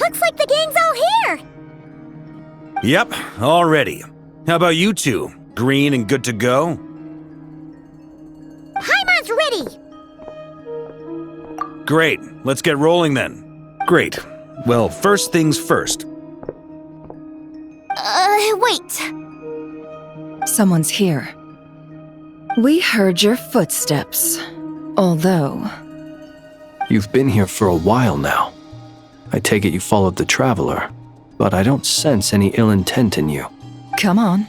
Looks like the gang's all here! Yep, all ready. How about you two? Green and good to go? Paimon's ready! Great, let's get rolling then. Great. Well, first things first. Wait. Someone's here. We heard your footsteps. Although... You've been here for a while now. I take it you followed the Traveler, but I don't sense any ill intent in you. Come on.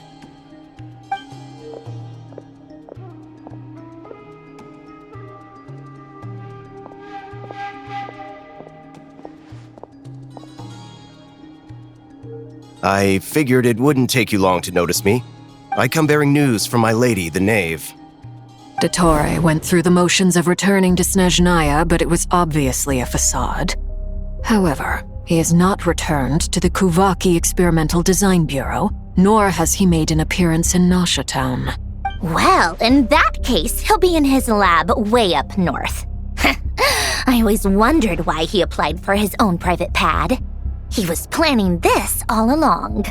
I figured it wouldn't take you long to notice me. I come bearing news from my lady, the Knave. Nod-Krai went through the motions of returning to Snezhnaya, but it was obviously a facade. However, he has not returned to the Kuvaki Experimental Design Bureau, nor has he made an appearance in Nasha Town. Well, in that case, he'll be in his lab way up north. I always wondered why he applied for his own private pad. He was planning this all along.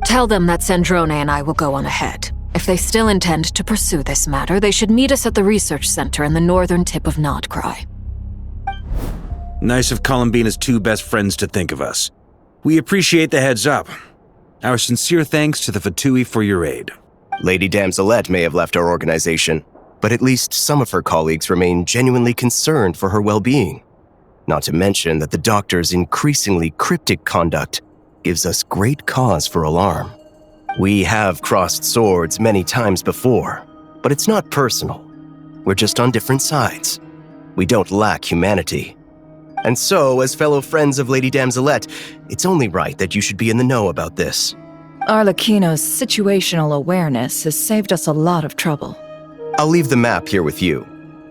Tell them that Sandrone and I will go on ahead. If they still intend to pursue this matter, they should meet us at the research center in the northern tip of Nod-Krai. Nice of Columbina's two best friends to think of us. We appreciate the heads up. Our sincere thanks to the Fatui for your aid. Lady Damselette may have left our organization, but at least some of her colleagues remain genuinely concerned for her well-being. Not to mention that the doctor's increasingly cryptic conduct gives us great cause for alarm. We have crossed swords many times before, but it's not personal. We're just on different sides. We don't lack humanity. And so, as fellow friends of Lady Damselette, it's only right that you should be in the know about this. Arlecchino's situational awareness has saved us a lot of trouble. I'll leave the map here with you.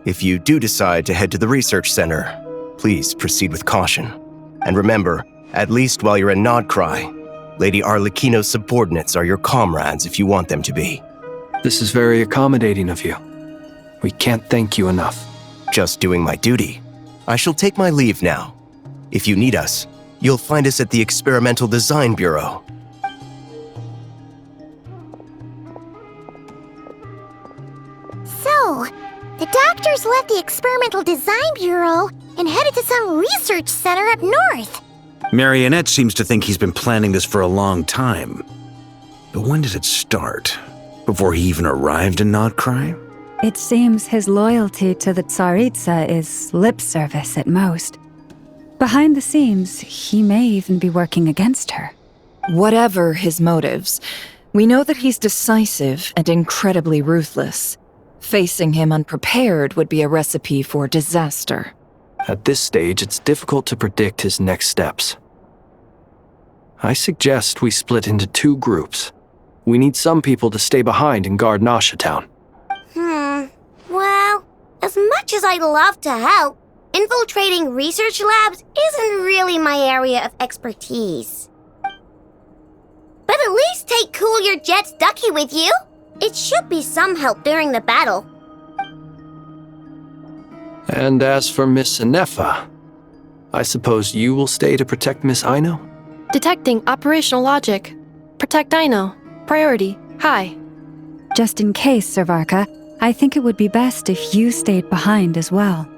If you do decide to head to the research center, please proceed with caution. And remember, at least while you're in Nod-Krai, Lady Arlecchino's subordinates are your comrades if you want them to be. This is very accommodating of you. We can't thank you enough. Just doing my duty. I shall take my leave now. If you need us, you'll find us at the Experimental Design Bureau. So, the doctors left the Experimental Design Bureau and headed to some research center up north. Marionette seems to think he's been planning this for a long time. But when did it start? Before he even arrived in Nod-Krai? It seems his loyalty to the Tsaritsa is lip service at most. Behind the scenes, he may even be working against her. Whatever his motives, we know that he's decisive and incredibly ruthless. Facing him unprepared would be a recipe for disaster. At this stage, it's difficult to predict his next steps. I suggest we split into two groups. We need some people to stay behind and guard Nasha Town. Well, as much as I'd love to help, infiltrating research labs isn't really my area of expertise. But at least take Cool Your Jet's Ducky with you. It should be some help during the battle. And as for Miss Inefa, I suppose you will stay to protect Miss Aino? Detecting operational logic. Protect Aino. Priority. High. Just in case, Servarka, I think it would be best if you stayed behind as well.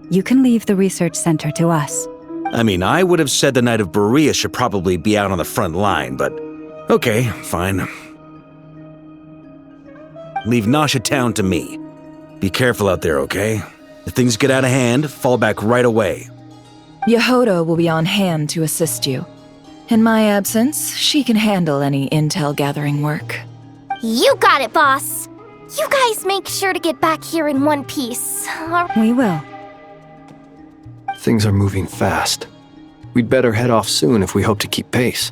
You can leave the research center to us. I mean, I would have said the Knight of Berea should probably be out on the front line, but okay, fine. Leave Nasha Town to me. Be careful out there, okay? If things get out of hand, fall back right away. Yehoda will be on hand to assist you. In my absence, she can handle any intel gathering work. You got it, boss. You guys make sure to get back here in one piece. We will. Things are moving fast. We'd better head off soon if we hope to keep pace.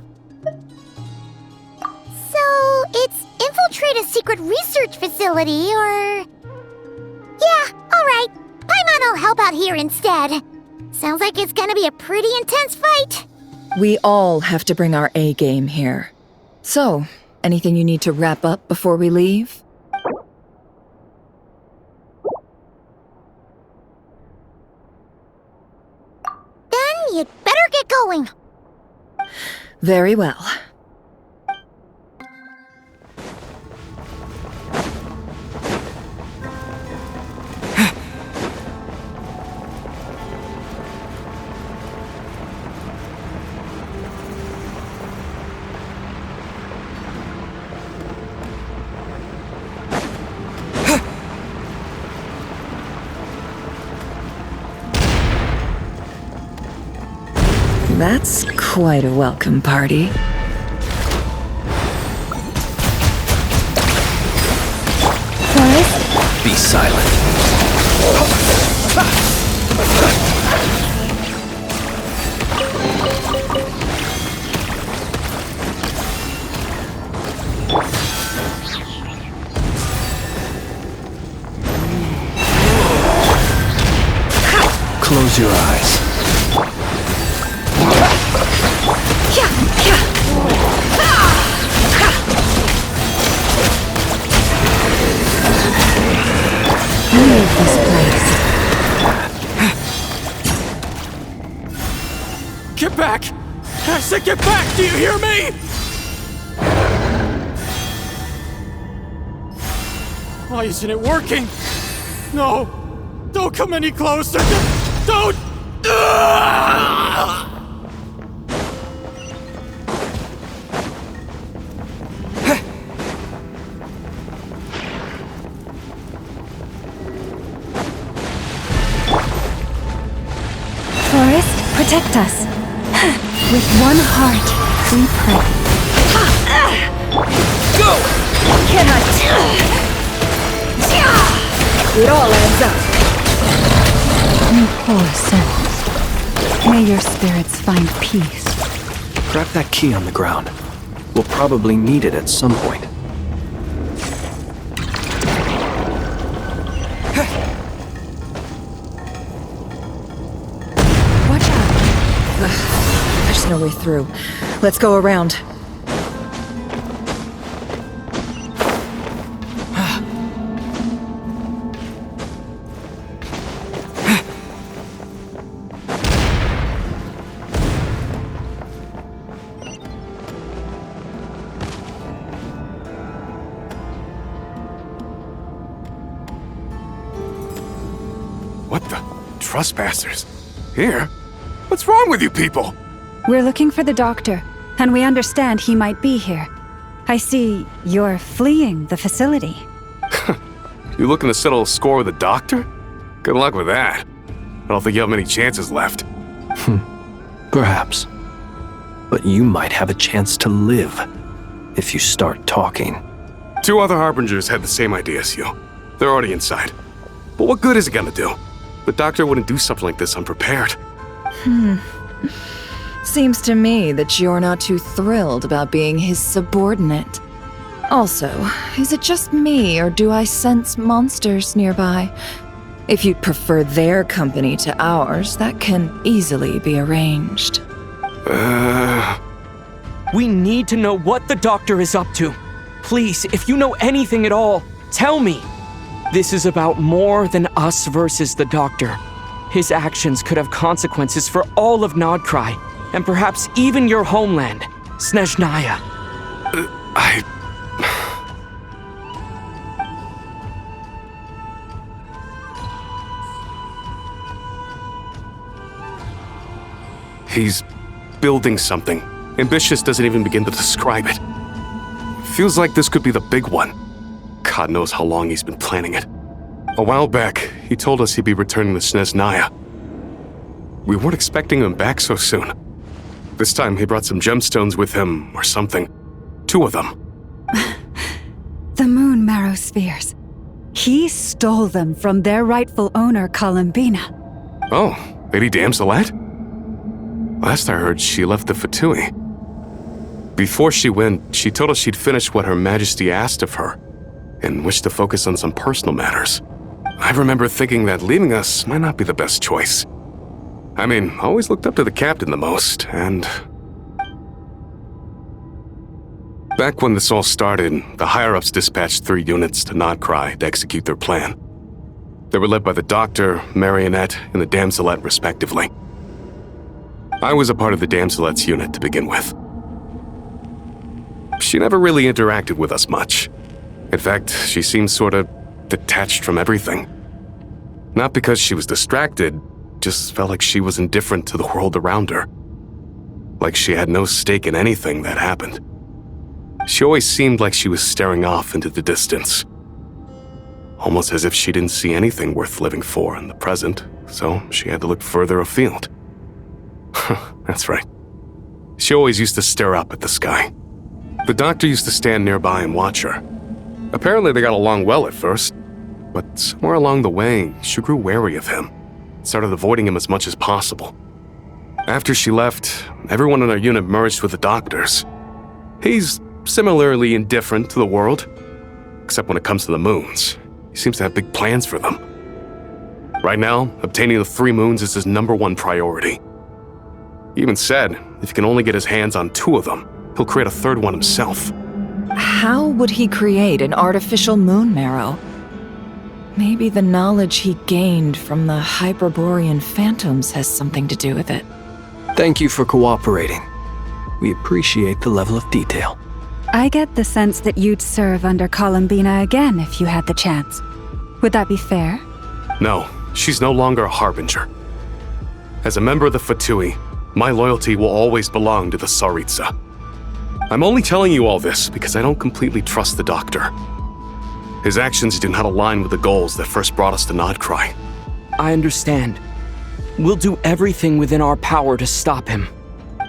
So, it's infiltrate a secret research facility, or... Yeah, alright. Paimon will help out here instead. Sounds like it's gonna be a pretty intense fight. We all have to bring our A-game here. So, anything you need to wrap up before we leave? Then you'd better get going. Very well. That's quite a welcome party. Forrest? Be silent. Close your eyes. Leave this place. Get back! I said get back! Do you hear me? Why isn't it working? No! Don't come any closer! Don't! Forrest, protect us. With one heart, we pray. Go! Cannot. It all adds up. You poor souls. May your spirits find peace. Grab that key on the ground. We'll probably need it at some point. Watch out. There's no way through. Let's go around. What the? Trespassers? Here? What's wrong with you people? We're looking for the doctor, and we understand he might be here. I see you're fleeing the facility. You looking to settle a score with the doctor? Good luck with that. I don't think you have many chances left. Perhaps. But you might have a chance to live if you start talking. 2 other Harbingers had the same idea as you. They're already inside. But what good is it gonna do? The doctor wouldn't do something like this unprepared. Seems to me that you're not too thrilled about being his subordinate. Also, is it just me, or do I sense monsters nearby? If you'd prefer their company to ours, that can easily be arranged. We need to know what the doctor is up to. Please, if you know anything at all, tell me. This is about more than us versus the doctor. His actions could have consequences for all of Nod-Krai, and perhaps even your homeland, Snezhnaya. He's building something. Ambitious doesn't even begin to describe it. Feels like this could be the big one. God knows how long he's been planning it. A while back, he told us he'd be returning to Snezhnaya. We weren't expecting him back so soon. This time he brought some gemstones with him, or something. 2 of them. The moon marrow spheres. He stole them from their rightful owner, Columbina. Oh, Lady Damselette? Last I heard, she left the Fatui. Before she went, she told us she'd finished what Her Majesty asked of her, and wished to focus on some personal matters. I remember thinking that leaving us might not be the best choice. I mean, I always looked up to the captain the most, and... Back when this all started, the higher-ups dispatched 3 units to Nod-Krai to execute their plan. They were led by the Doctor, Marionette, and the Damselette, respectively. I was a part of the Damselet's unit to begin with. She never really interacted with us much. In fact, she seemed sort of detached from everything. Not because she was distracted, just felt like she was indifferent to the world around her. Like she had no stake in anything that happened. She always seemed like she was staring off into the distance. Almost as if she didn't see anything worth living for in the present, so she had to look further afield. That's right. She always used to stare up at the sky. The doctor used to stand nearby and watch her. Apparently they got along well at first, but somewhere along the way, she grew wary of him, started avoiding him as much as possible. After she left, everyone in our unit merged with the doctors. He's similarly indifferent to the world, except when it comes to the moons. He seems to have big plans for them. Right now, obtaining the 3 moons is his #1 priority. He even said if he can only get his hands on 2 of them, he'll create a 3rd one himself. How would he create an artificial moon marrow? Maybe the knowledge he gained from the Hyperborean phantoms has something to do with it. Thank you for cooperating. We appreciate the level of detail. I get the sense that you'd serve under Columbina again if you had the chance. Would that be fair? No, she's no longer a harbinger. As a member of the Fatui, my loyalty will always belong to the Tsaritsa. I'm only telling you all this because I don't completely trust the doctor. His actions do not align with the goals that first brought us to Nod-Krai. I understand. We'll do everything within our power to stop him.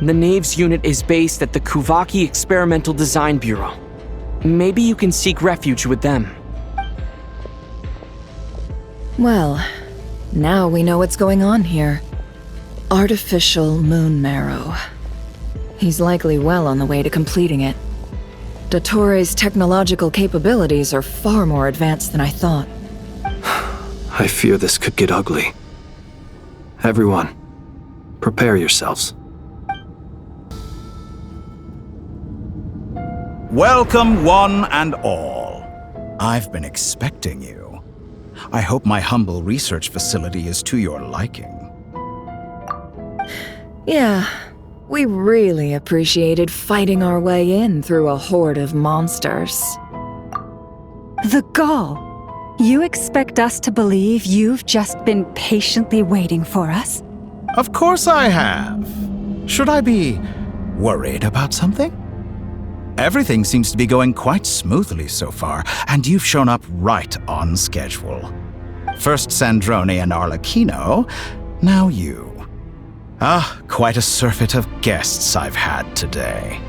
The Knave's unit is based at the Kuvaki Experimental Design Bureau. Maybe you can seek refuge with them. Well, now we know what's going on here. Artificial moon marrow. He's likely well on the way to completing it. Dottore's technological capabilities are far more advanced than I thought. I fear this could get ugly. Everyone, prepare yourselves. Welcome, one and all. I've been expecting you. I hope my humble research facility is to your liking. Yeah, we really appreciated fighting our way in through a horde of monsters. The gall! You expect us to believe you've just been patiently waiting for us? Of course I have. Should I be worried about something? Everything seems to be going quite smoothly so far, and you've shown up right on schedule. First Sandrone and Arlecchino, now you. Ah, quite a surfeit of guests I've had today.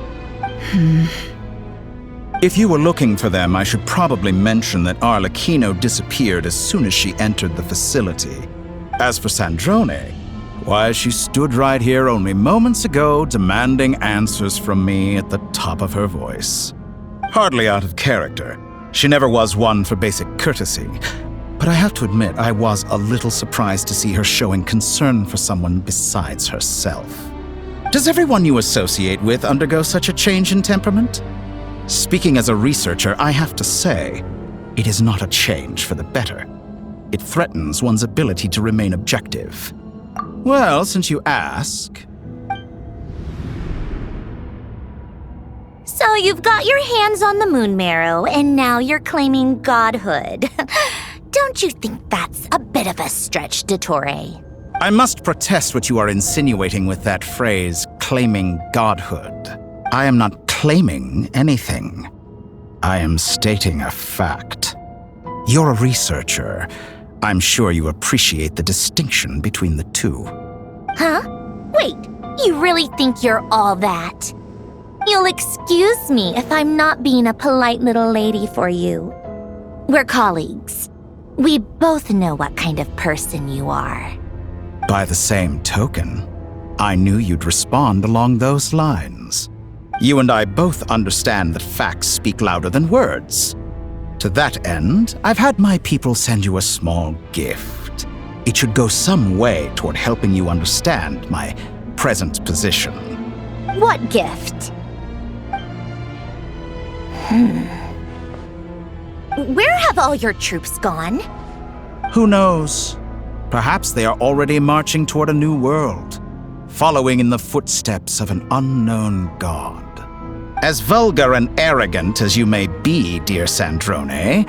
If you were looking for them, I should probably mention that Arlecchino disappeared as soon as she entered the facility. As for Sandrone, why, she stood right here only moments ago demanding answers from me at the top of her voice. Hardly out of character. She never was one for basic courtesy. But I have to admit, I was a little surprised to see her showing concern for someone besides herself. Does everyone you associate with undergo such a change in temperament? Speaking as a researcher, I have to say, it is not a change for the better. It threatens one's ability to remain objective. Well, since you ask... So you've got your hands on the moon marrow, and now you're claiming godhood. Don't you think that's a bit of a stretch, Dottore? I must protest what you are insinuating with that phrase, claiming godhood. I am not claiming anything. I am stating a fact. You're a researcher. I'm sure you appreciate the distinction between the two. Huh? Wait, you really think you're all that? You'll excuse me if I'm not being a polite little lady for you. We're colleagues. We both know what kind of person you are. By the same token, I knew you'd respond along those lines. You and I both understand that facts speak louder than words. To that end, I've had my people send you a small gift. It should go some way toward helping you understand my present position. What gift? Where have all your troops gone? Who knows? Perhaps they are already marching toward a new world. following in the footsteps of an unknown god. As vulgar and arrogant as you may be, dear Sandrone,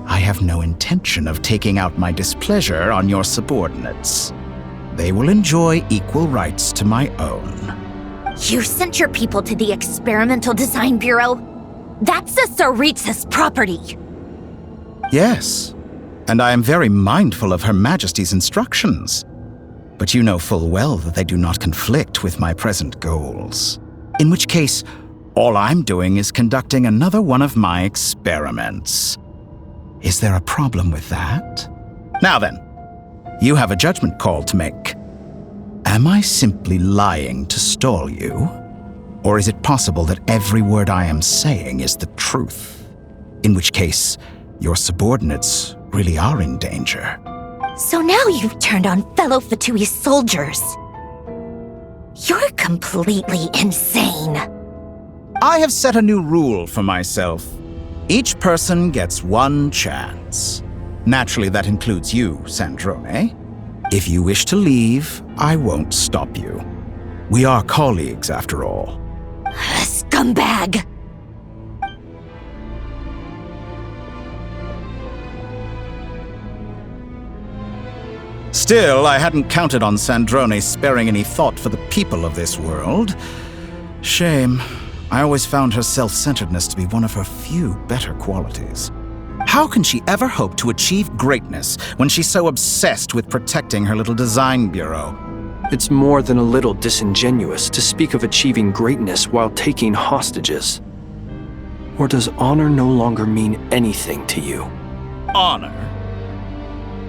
I have no intention of taking out my displeasure on your subordinates. They will enjoy equal rights to my own. You sent your people to the Experimental Design Bureau? That's the Tsaritsa's property. Yes, and I am very mindful of Her Majesty's instructions. But you know full well that they do not conflict with my present goals. In which case, all I'm doing is conducting another one of my experiments. Is there a problem with that? Now then, you have a judgment call to make. Am I simply lying to stall you? Or is it possible that every word I am saying is the truth? In which case, your subordinates really are in danger. So now you've turned on fellow Fatui soldiers. You're completely insane. I have set a new rule for myself. Each person gets one chance. Naturally, that includes you, Sandrone. If you wish to leave, I won't stop you. We are colleagues, after all. Scumbag! Still, I hadn't counted on Sandrone sparing any thought for the people of this world. Shame. I always found her self-centeredness to be one of her few better qualities. How can she ever hope to achieve greatness when she's so obsessed with protecting her little design bureau? It's more than a little disingenuous to speak of achieving greatness while taking hostages. Or does honor no longer mean anything to you? Honor?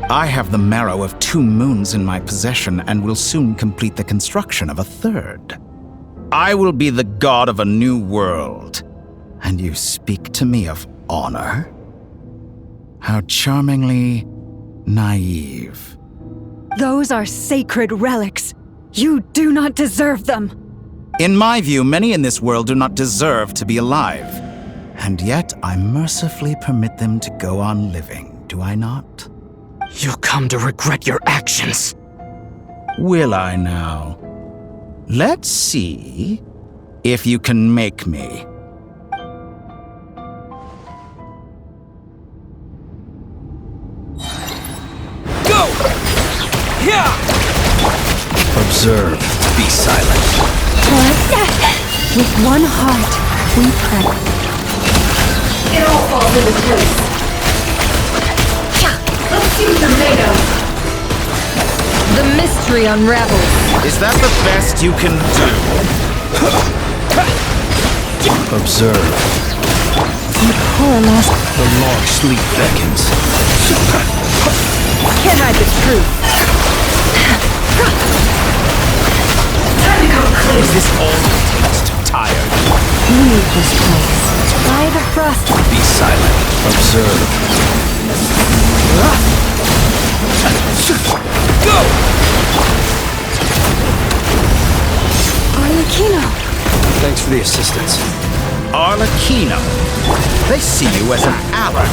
I have the marrow of 2 moons in my possession and will soon complete the construction of a 3rd. I will be the god of a new world. And you speak to me of honor? How charmingly naive. Those are sacred relics. You do not deserve them. In my view, many in this world do not deserve to be alive. And yet I mercifully permit them to go on living, do I not? You'll come to regret your actions. Will I now? Let's see if you can make me. Go! Yeah! Observe. Be silent. With one heart, we pray. It all falls into place. Let's see the tomatoes. The mystery unravels. Is that the best you can do? Observe. The long sleep beckons. Can't hide the truth. Time to come clean. Is this all it takes to tire? Leave this place. By the frost. Be silent. Observe. Go! Arlecchino. Thanks for the assistance. Arlecchino. They see you as an ally.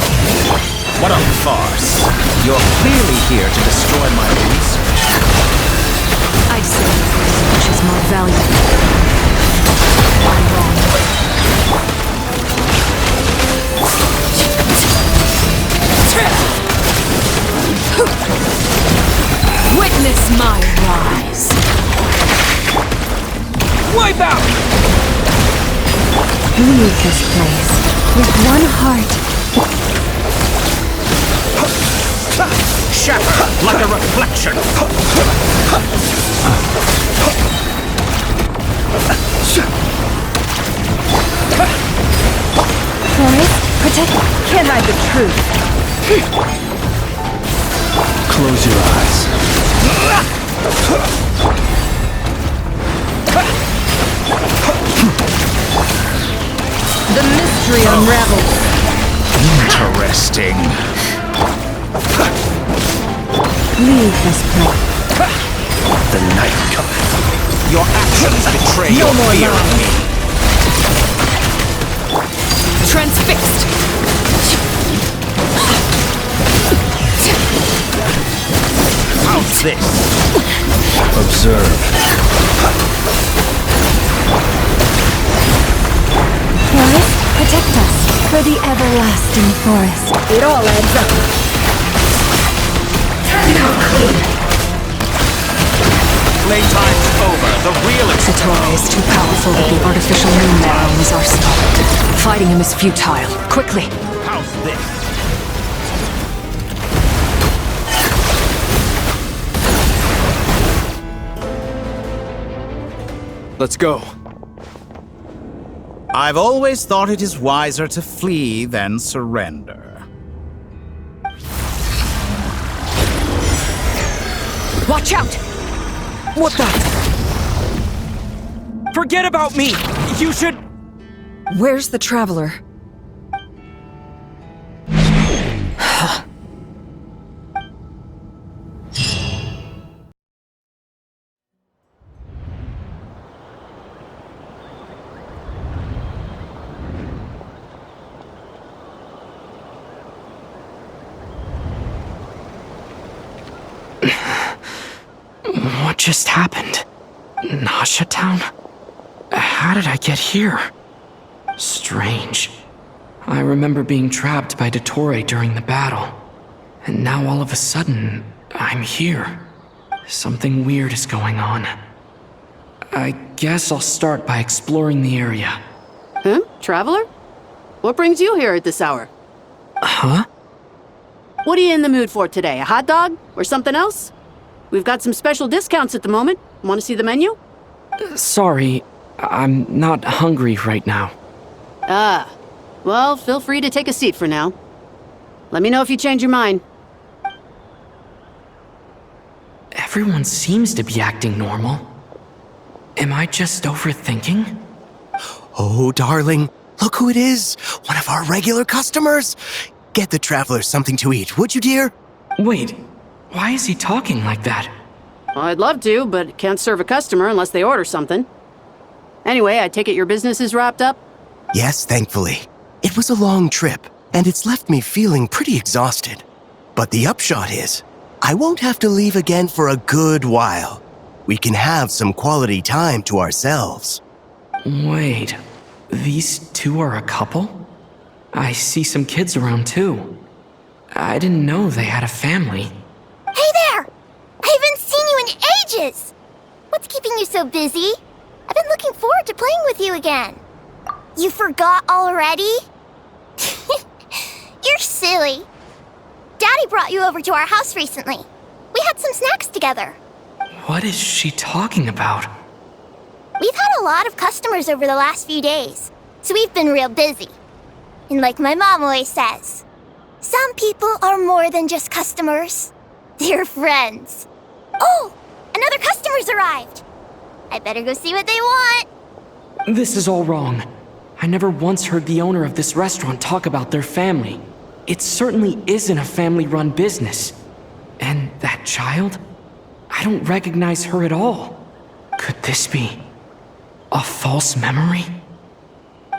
What a farce. You're clearly here to destroy my research. I'd say research is more valuable. I'm wrong. Witness my rise. Wipe out! Leave this place. With one heart. Shatter like a reflection. Flores, protect. Can't hide the truth. Close your eyes. The mystery unravels. Interesting. Leave this place. The night cometh. Your actions betray No your more fear of lies. me. Transfixed. How's this? Observe. Forest, protect us for the everlasting forest. It all adds up. Time to come clean. Playtime's over. The real Satori is too powerful to be artificial moon marrow in his arsenal. Fighting him is futile. Quickly! How's this? Let's go. I've always thought it is wiser to flee than surrender. Watch out! What the? Forget about me! You should... Where's the Traveler? What just happened? Nasha Town? How did I get here? Strange. I remember being trapped by Dottore during the battle. And now all of a sudden, I'm here. Something weird is going on. I guess I'll start by exploring the area. Huh? Traveler? What brings you here at this hour? Huh? What are you in the mood for today? A hot dog? Or something else? We've got some special discounts at the moment. Want to see the menu? Sorry, I'm not hungry right now. Ah. Well, feel free to take a seat for now. Let me know if you change your mind. Everyone seems to be acting normal. Am I just overthinking? Oh, darling, look who it is. One of our regular customers. Get the traveler something to eat, would you, dear? Wait, why is he talking like that? Well, I'd love to, but can't serve a customer unless they order something. Anyway, I take it your business is wrapped up? Yes, thankfully. It was a long trip, and it's left me feeling pretty exhausted. But the upshot is, I won't have to leave again for a good while. We can have some quality time to ourselves. Wait, these two are a couple? I see some kids around too. I didn't know they had a family. Hey there! I haven't seen you in ages! What's keeping you so busy? I've been looking forward to playing with you again. You forgot already? You're silly. Daddy brought you over to our house recently. We had some snacks together. What is she talking about? We've had a lot of customers over the last few days, so we've been real busy. And like my mom always says, some people are more than just customers. They're friends. Oh, another customer's arrived. I better go see what they want. This is all wrong. I never once heard the owner of this restaurant talk about their family. It certainly isn't a family-run business. And that child? I don't recognize her at all. Could this be a false memory?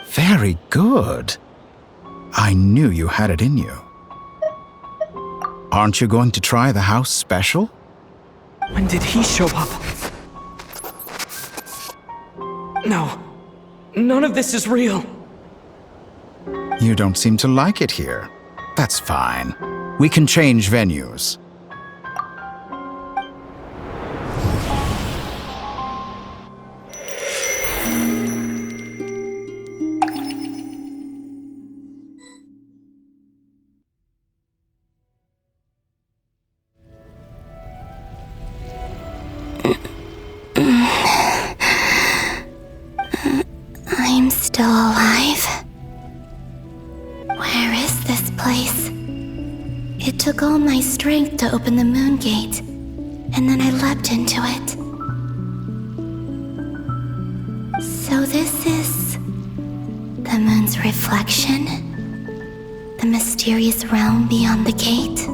Very good. I knew you had it in you. Aren't you going to try the house special? When did he show up? No. None of this is real. You don't seem to like it here. That's fine. We can change venues. I'm still alive. Where is this place? It took all my strength to open the moon gate, and then I leapt into it. So this is the moon's reflection? The mysterious realm beyond the gate?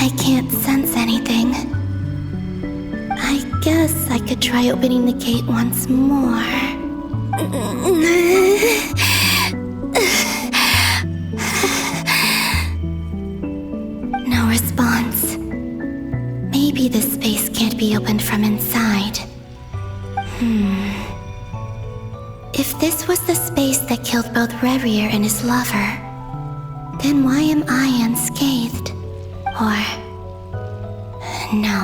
I can't sense anything. I guess I could try opening the gate once more. be opened from inside. If this was the space that killed both Revier and his lover, then why am I unscathed? Or... no,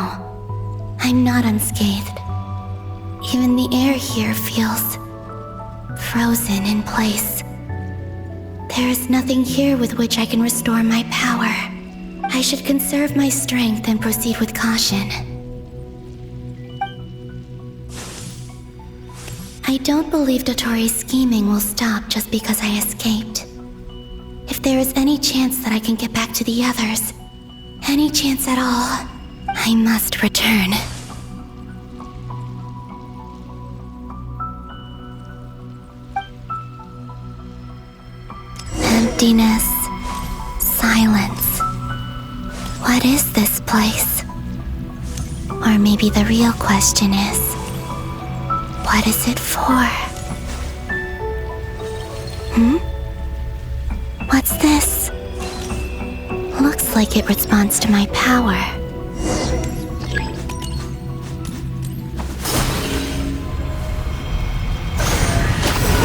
I'm not unscathed. Even the air here feels frozen in place. There is nothing here with which I can restore my power. I should conserve my strength and proceed with caution. I don't believe Dotori's scheming will stop just because I escaped. If there is any chance that I can get back to the others, any chance at all, I must return. Emptiness, silence. What is this place? Or maybe the real question is, what is it for? What's this? Looks like it responds to my power.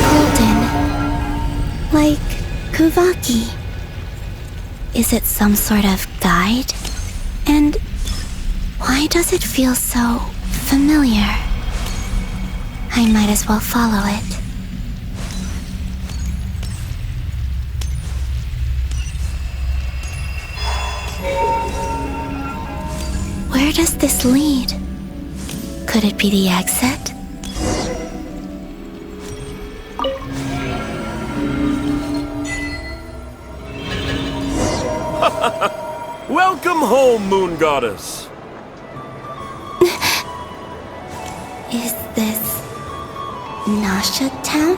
Golden. Like Kuvaki. Is it some sort of guide? And why does it feel so familiar? I might as well follow it. Where does this lead? Could it be the exit? Welcome home, Moon Goddess. Is this Nasha Town?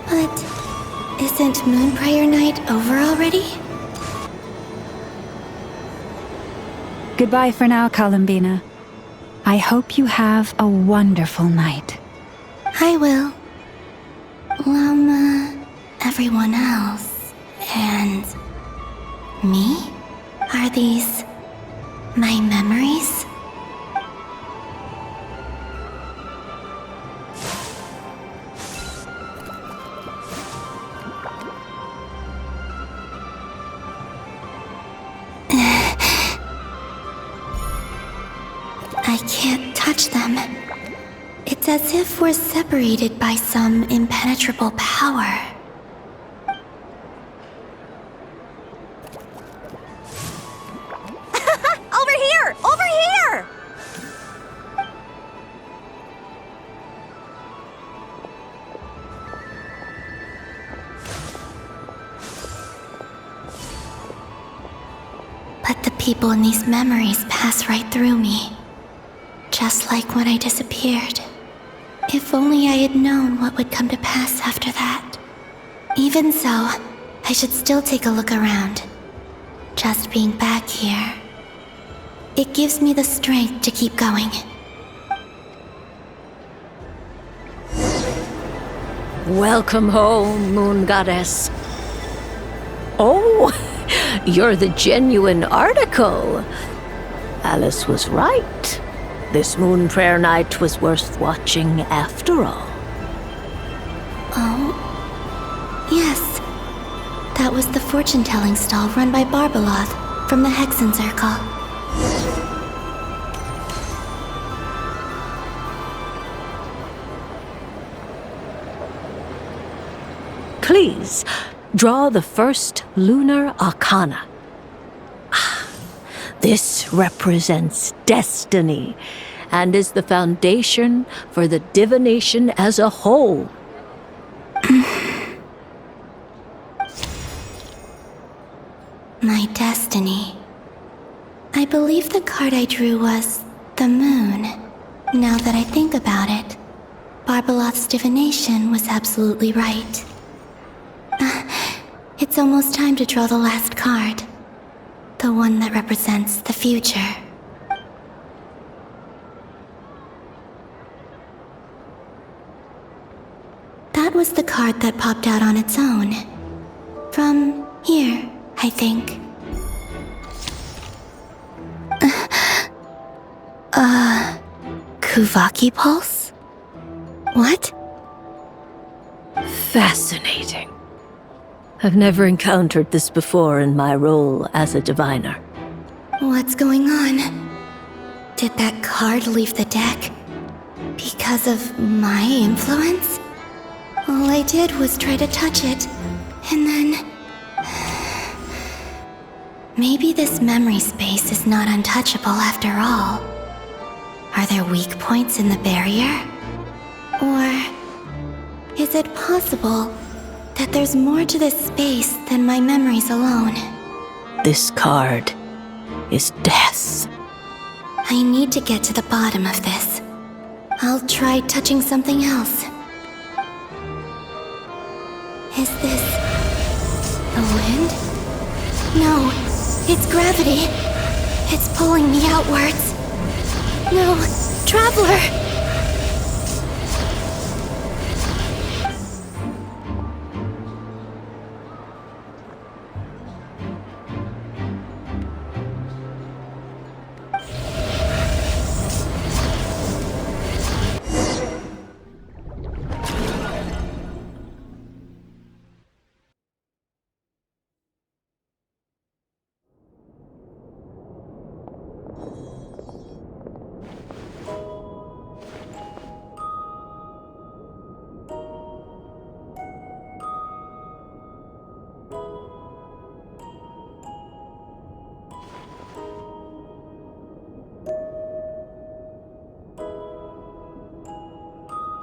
But isn't Moonprayer Night over already? Goodbye for now, Columbina. I hope you have a wonderful night. I will. Everyone else. And... me? Are these... my memories? I can't touch them. It's as if we're separated by some impenetrable power. Over here! Over here! But the people in these memories pass right through me. Just like when I disappeared. If only I had known what would come to pass after that. Even so, I should still take a look around. Just being back here. It gives me the strength to keep going. Welcome home, Moon Goddess. Oh, you're the genuine article. Alice was right. This Moonprayer Night was worth watching after all. Oh, yes. That was the fortune-telling stall run by Barbeloth from the Hexen Circle. Please, draw the first lunar arcana. This represents destiny and is the foundation for the divination as a whole. My destiny. I believe the card I drew was the moon. Now that I think about it, Barbeloth's divination was absolutely right. It's almost time to draw the last card. The one that represents the future. That was the card that popped out on its own. From here, I think. Kuvaki pulse? What? Fascinating. I've never encountered this before in my role as a diviner. What's going on? Did that card leave the deck? Because of my influence? All I did was try to touch it, and then... Maybe this memory space is not untouchable after all. Are there weak points in the barrier? Or is it possible that there's more to this space than my memories alone? This card is death. I need to get to the bottom of this. I'll try touching something else. Is this the wind? No, it's gravity. It's pulling me outwards. No, Traveler!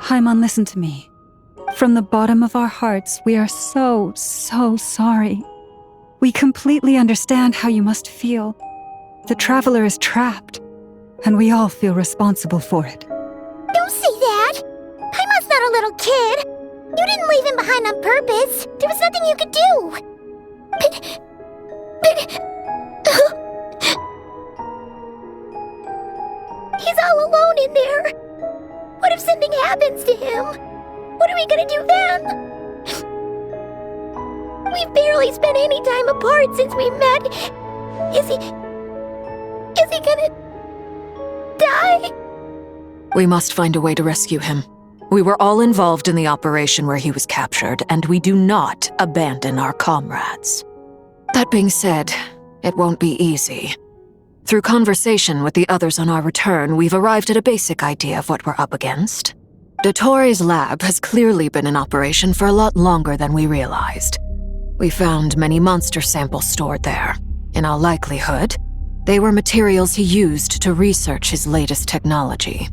Haimon, listen to me. From the bottom of our hearts, we are so sorry. We completely understand how you must feel. The Traveler is trapped, and we all feel responsible for it. Don't say that! Haimon's not a little kid! You didn't leave him behind on purpose! There was nothing you could do! But... He's all alone in there! What if something happens to him? What are we gonna do then? We've barely spent any time apart since we met. Is he gonna die? We must find a way to rescue him. We were all involved in the operation where he was captured, and we do not abandon our comrades. That being said, it won't be easy. Through conversation with the others on our return, we've arrived at a basic idea of what we're up against. Dottoro's lab has clearly been in operation for a lot longer than we realized. We found many monster samples stored there. In all likelihood, they were materials he used to research his latest technology.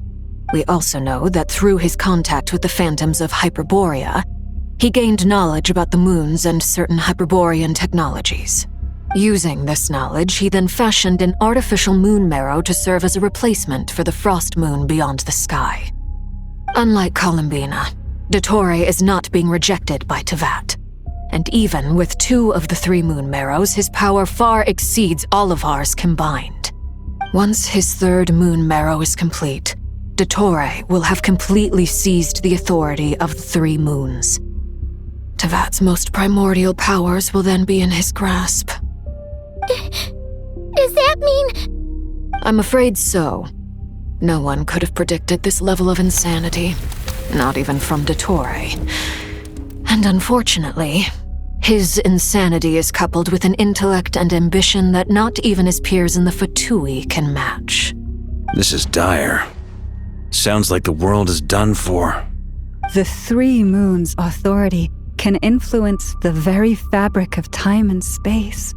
We also know that through his contact with the phantoms of Hyperborea, he gained knowledge about the moons and certain Hyperborean technologies. Using this knowledge, he then fashioned an artificial moon marrow to serve as a replacement for the frost moon beyond the sky. Unlike Columbina, Dottore is not being rejected by Teyvat. And even with 2 of the 3 moon marrows, his power far exceeds all of ours combined. Once his 3rd moon marrow is complete, Dottore will have completely seized the authority of the 3 moons. Teyvat's most primordial powers will then be in his grasp. Does that mean... I'm afraid so. No one could have predicted this level of insanity, not even from Dottore. And unfortunately, his insanity is coupled with an intellect and ambition that not even his peers in the Fatui can match. This is dire. Sounds like the world is done for. The 3 moons' authority can influence the very fabric of time and space.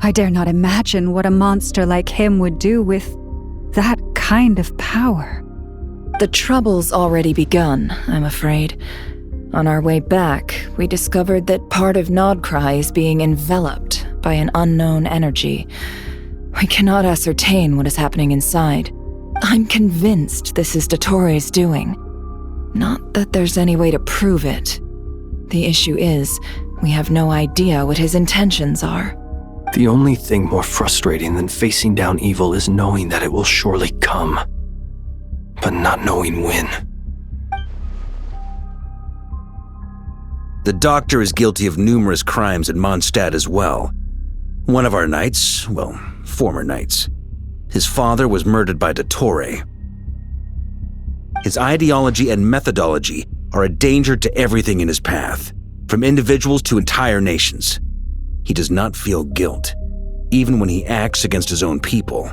I dare not imagine what a monster like him would do with that kind of power. The trouble's already begun, I'm afraid. On our way back, we discovered that part of Nod-Krai is being enveloped by an unknown energy. We cannot ascertain what is happening inside. I'm convinced this is Dottore's doing. Not that there's any way to prove it. The issue is, we have no idea what his intentions are. The only thing more frustrating than facing down evil is knowing that it will surely come, but not knowing when. The Doctor is guilty of numerous crimes at Mondstadt as well. One of our knights, well, former knights. His father was murdered by Dottore. His ideology and methodology are a danger to everything in his path, from individuals to entire nations. He does not feel guilt, even when he acts against his own people.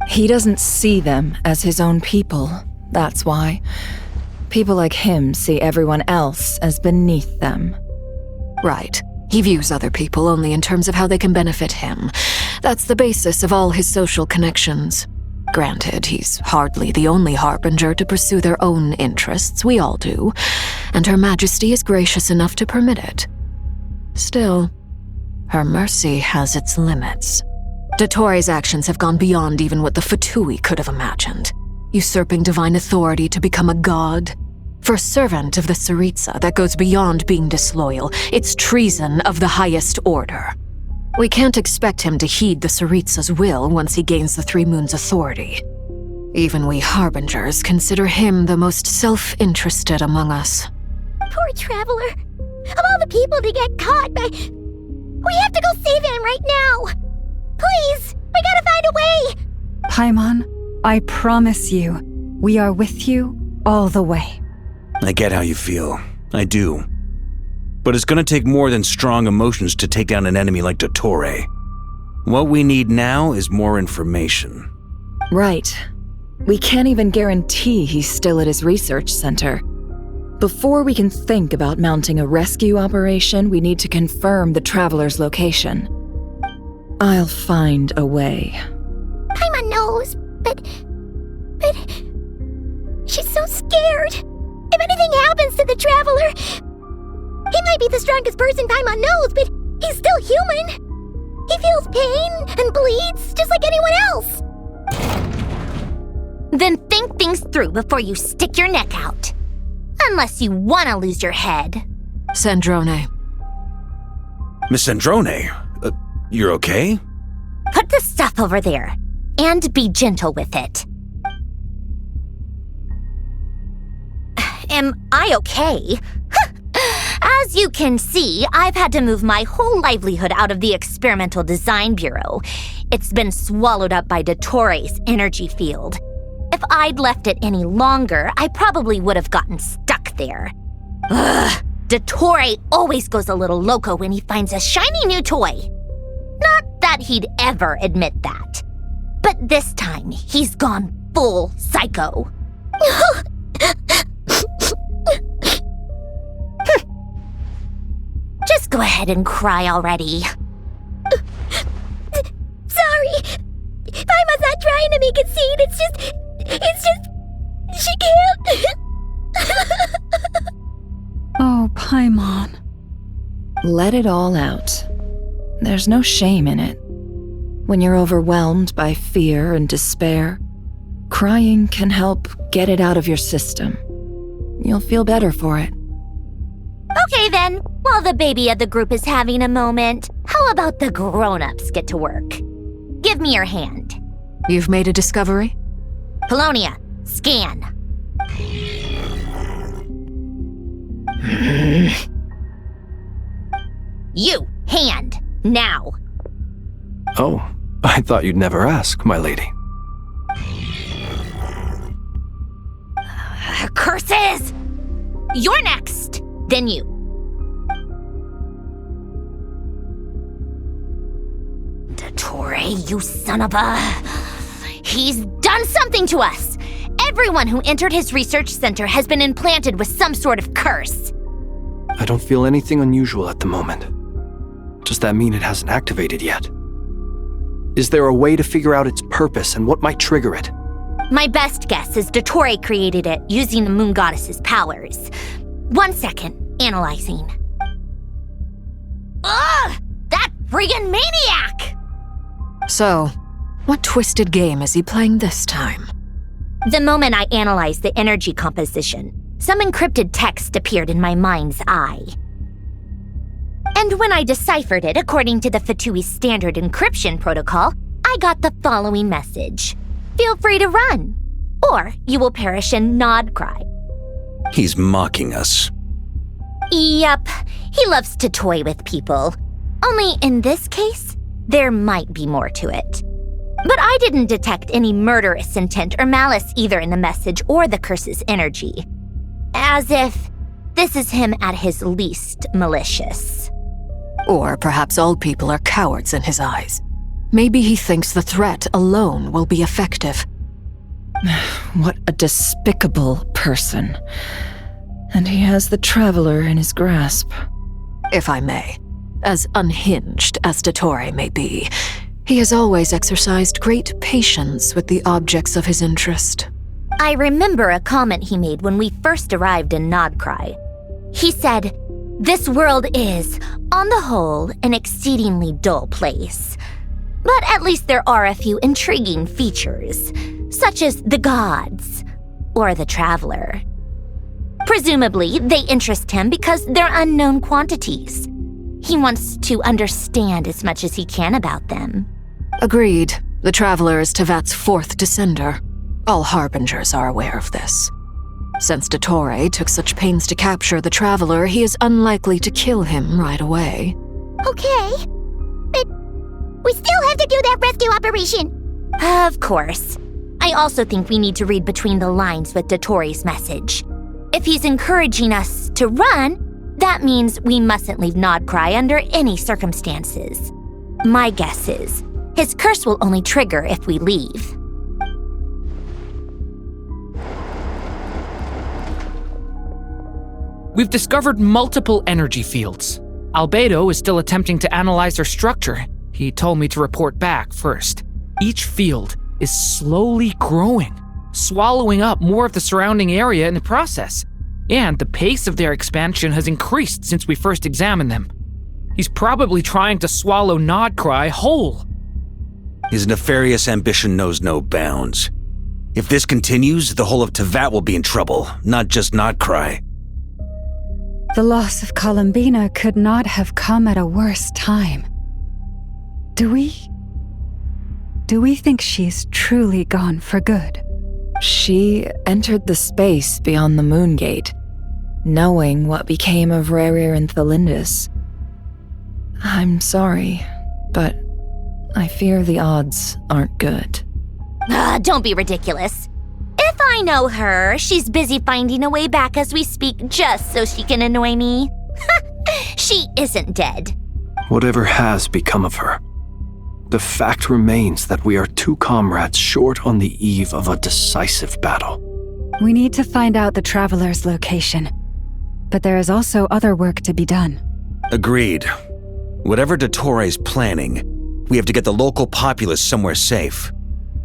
He doesn't see them as his own people, that's why. People like him see everyone else as beneath them. Right. He views other people only in terms of how they can benefit him. That's the basis of all his social connections. Granted, he's hardly the only harbinger to pursue their own interests, we all do, and Her Majesty is gracious enough to permit it. Still, her mercy has its limits. Dottoro's actions have gone beyond even what the Fatui could have imagined, usurping divine authority to become a god. For a servant of the Tsaritsa, that goes beyond being disloyal. It's treason of the highest order. We can't expect him to heed the Tsaritsa's will once he gains the Three Moons' authority. Even we Harbingers consider him the most self-interested among us. Poor Traveler. Of all the people to get caught by... We have to go save him right now! Please! We gotta find a way! Paimon, I promise you, we are with you all the way. I get how you feel. I do. But it's gonna take more than strong emotions to take down an enemy like Dottore. What we need now is more information. Right. We can't even guarantee he's still at his research center. Before we can think about mounting a rescue operation, we need to confirm the Traveler's location. I'll find a way. Paimon knows, but... She's so scared. If anything happens to the Traveler... He might be the strongest person Paimon knows, but he's still human. He feels pain and bleeds just like anyone else. Then think things through before you stick your neck out. Unless you want to lose your head. Sandrone. Miss Sandrone, you're okay? Put the stuff over there, and be gentle with it. Am I okay? As you can see, I've had to move my whole livelihood out of the Experimental Design Bureau. It's been swallowed up by Dottore's energy field. If I'd left it any longer, I probably would have gotten stuck there. Ugh, Dottore always goes a little loco when he finds a shiny new toy. Not that he'd ever admit that. But this time, he's gone full psycho. Just go ahead and cry already. Sorry. Paimon's not trying to make it seem. It's just... She can't. Oh, Paimon. Let it all out. There's no shame in it. When you're overwhelmed by fear and despair, crying can help get it out of your system. You'll feel better for it. Okay then, while the baby of the group is having a moment, how about the grown-ups get to work? Give me your hand. You've made a discovery? Polonia, scan. You, hand, now. Oh, I thought you'd never ask, my lady. Curses! You're next, then you. Dottore, you son of a... He's done something to us! Everyone who entered his research center has been implanted with some sort of curse. I don't feel anything unusual at the moment. Does that mean it hasn't activated yet? Is there a way to figure out its purpose and what might trigger it? My best guess is Dottore created it using the Moon Goddess's powers. 1 second, analyzing. Ugh! That friggin' maniac! So, what twisted game is he playing this time? The moment I analyzed the energy composition, some encrypted text appeared in my mind's eye. And when I deciphered it according to the Fatui standard encryption protocol, I got the following message. Feel free to run, or you will perish in Nod-Krai. He's mocking us. Yep, he loves to toy with people. Only in this case, there might be more to it. But I didn't detect any murderous intent or malice either in the message or the curse's energy. As if this is him at his least malicious. Or perhaps all people are cowards in his eyes. Maybe he thinks the threat alone will be effective. What a despicable person. And he has the Traveler in his grasp. If I may, as unhinged as Dottore may be, he has always exercised great patience with the objects of his interest. I remember a comment he made when we first arrived in Nod-Krai. He said, "This world is, on the whole, an exceedingly dull place. But at least there are a few intriguing features, such as the gods or the Traveler. Presumably, they interest him because they're unknown quantities. He wants to understand as much as he can about them." Agreed. The Traveler is Tevat's fourth descender. All Harbingers are aware of this. Since Dottore took such pains to capture the Traveler, he is unlikely to kill him right away. Okay, but we still have to do that rescue operation. Of course. I also think we need to read between the lines with Dottore's message. If he's encouraging us to run, that means we mustn't leave Nod-Krai under any circumstances. My guess is, his curse will only trigger if we leave. We've discovered multiple energy fields. Albedo is still attempting to analyze their structure. He told me to report back first. Each field is slowly growing, swallowing up more of the surrounding area in the process. And the pace of their expansion has increased since we first examined them. He's probably trying to swallow Nod-Krai whole. His nefarious ambition knows no bounds. If this continues, the whole of Tevat will be in trouble, not just Nod-Krai. The loss of Columbina could not have come at a worse time. Do we think she's truly gone for good? She entered the space beyond the Moon Gate, knowing what became of Rerir and Thelindis. I'm sorry, but I fear the odds aren't good. Don't be ridiculous. If I know her, she's busy finding a way back as we speak just so she can annoy me. She isn't dead. Whatever has become of her, the fact remains that we are two comrades short on the eve of a decisive battle. We need to find out the Traveler's location, but there is also other work to be done. Agreed. Whatever Dottore's planning, we have to get the local populace somewhere safe.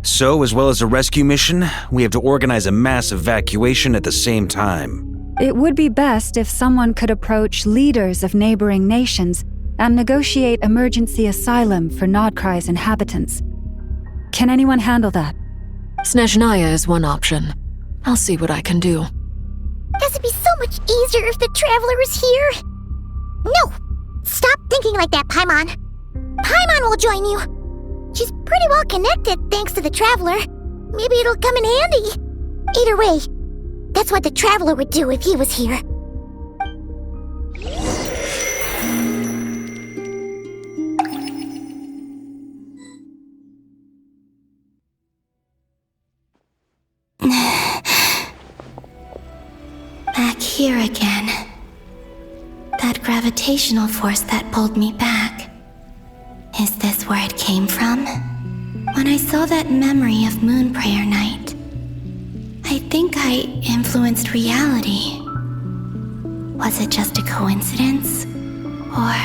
So, as well as a rescue mission, we have to organize a mass evacuation at the same time. It would be best if someone could approach leaders of neighboring nations and negotiate emergency asylum for Nod-Krai's inhabitants. Can anyone handle that? Snezhnaya is one option. I'll see what I can do. This would be so much easier if the Traveler was here. No! Stop thinking like that, Paimon. Paimon will join you. She's pretty well connected thanks to the Traveler. Maybe it'll come in handy. Either way, that's what the Traveler would do if he was here. Back here again. That gravitational force that pulled me back. Is this where it came from? When I saw that memory of Moon Prayer Night, I think I influenced reality. Was it just a coincidence? Or,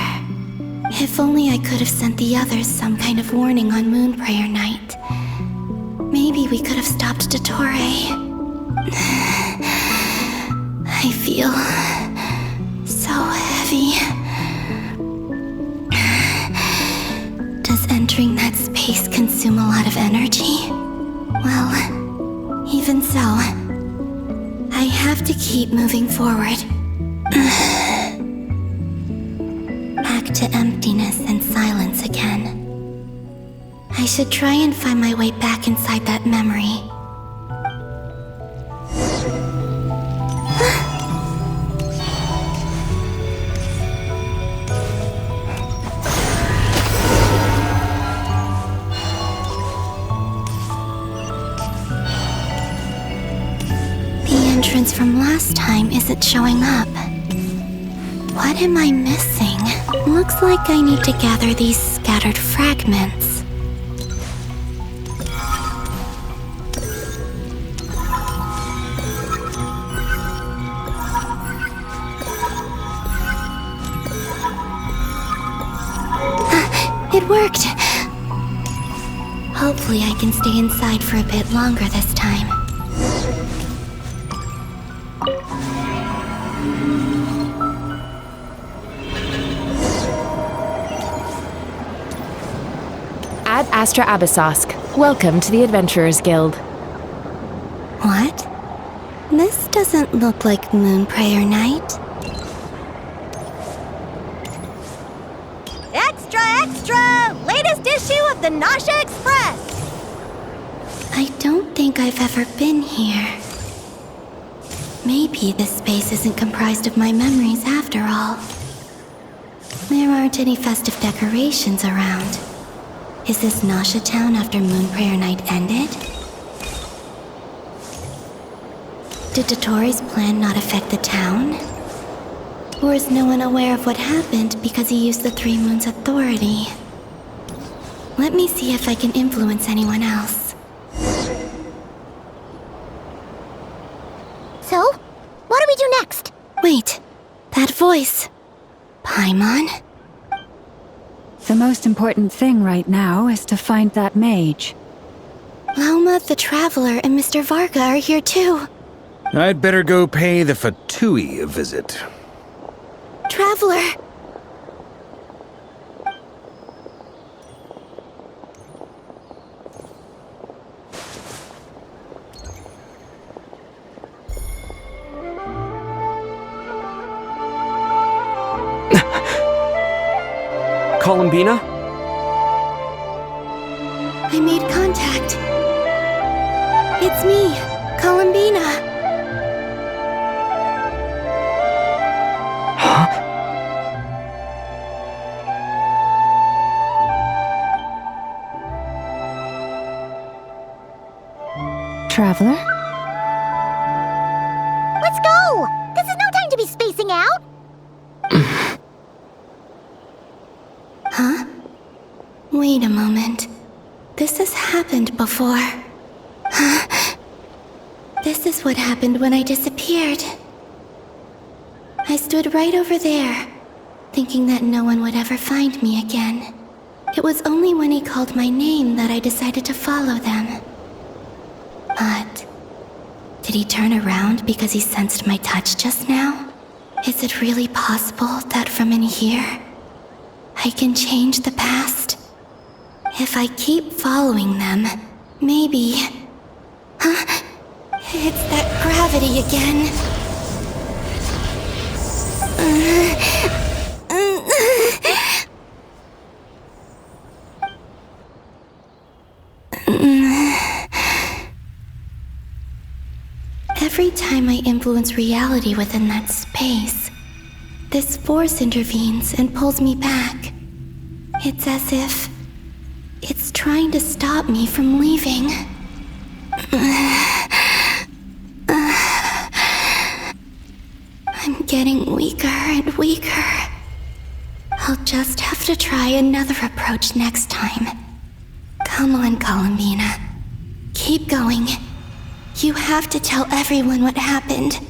if only I could have sent the others some kind of warning on Moon Prayer Night, maybe we could have stopped Dottore. I feel so heavy. Does entering that space consume a lot of energy? Well, even so, I have to keep moving forward. Back to emptiness and silence again. I should try and find my way back inside that memory. entrance from last time isn't showing up. What am I missing? Looks like I need to gather these scattered fragments. It worked! Hopefully I can stay inside for a bit longer this time. Ad Astra Abyssosk. Welcome to the Adventurers Guild. What? This doesn't look like Moonprayer Night. Extra, extra! Latest issue of the Nausea Express! I don't think I've ever been here. Maybe this space isn't comprised of my memories after all. There aren't any festive decorations around. Is this Nausea Town after Moonprayer Night ended? Did Dotori's plan not affect the town? Or is no one aware of what happened because he used the Three Moons' authority? Let me see if I can influence anyone else. So, what do we do next? Wait, that voice. Paimon? The most important thing right now is to find that mage. Lauma the Traveler and Mr. Varga are here too. I'd better go pay the Fatui a visit. Traveler! Columbina? I made contact. It's me, Columbina. Traveler? Let's go! This is no time to be spacing out! Huh? Wait a moment. This has happened before. Huh? This is what happened when I disappeared. I stood right over there, thinking that no one would ever find me again. It was only when he called my name that I decided to follow them. But did he turn around because he sensed my touch just now? Is it really possible that from in here, I can change the past? If I keep following them, maybe... Huh? It's that gravity again. Every time I influence reality within that space, this force intervenes and pulls me back. It's as if it's trying to stop me from leaving. I'm getting weaker and weaker. I'll just have to try another approach next time. Come on, Columbina. Keep going. You have to tell everyone what happened.